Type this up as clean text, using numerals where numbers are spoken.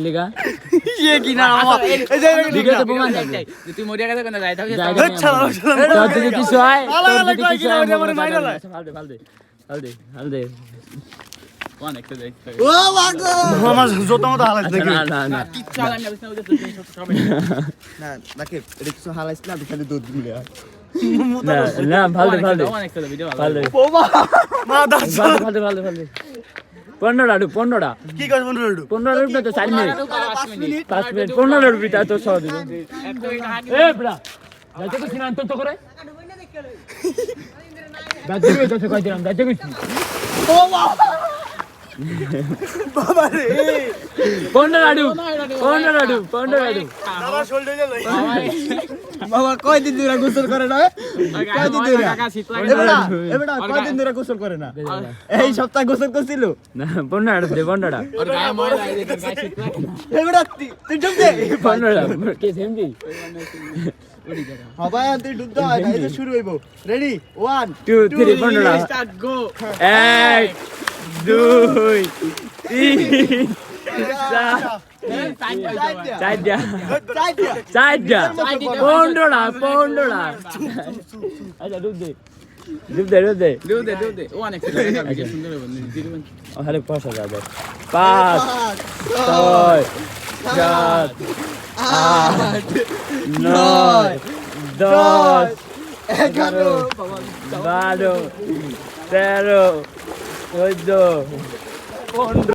লিগা ये की ना লিগা তো প্রমাণ আছে তুই মরিয়া গেছে কোন যাই থাকি তোর দিকে কিছু হয় তোর দিকে কিছু হয় আমার মাইরা লাই ফাল দে কোন একটা যাই ও বাগো আমার জোতা মতো হালাইছ নাকি না কিচ্ছু আলাম না বুঝনা ওদের তুই সব সব না নাকি এটা কিছু হালাইছ না খালি দুধ মিলে না ফাল দে কোন একটা ভিডিও ফাল দে মা দাস ফাল দে 15টা কি কস বন্ধু 15 না তো 4 মিনিট 5 মিনিট 15 রুপিটা তো সহ দিব এ বড়া যাইতে কি সিনা অন্তত করে দাঁড়িয়ে তো কই দিলাম দাঁড়িয়ে কি বাবা রে 15 বাবা শোল্ডার লই বাবা কয়দিন ধরে গোসল করে না কয়দিন ধরে কাকা শীত লাগে এবড়া কয়দিন ধরে গোসল করে না এই সপ্তাহ গোসল করছিল না 15 দে 15টা ওর গায়ে ময়লা লাগে গায়ে শীত লাগে এবড়া তুই ডুব দে 15টা কে সেমজি হবা তুই ডুব দে এই যে শুরু হইবো রেডি 1 2 3 15টা স্টার্ট গো 1 2 3 চারটা 15টা আচ্ছা ডুব দে দে ও অনেক ভিডিও সুন্দর হবে দিদিবেন আরে 5000 5 6 7 8 9 10 11 12 13 14 15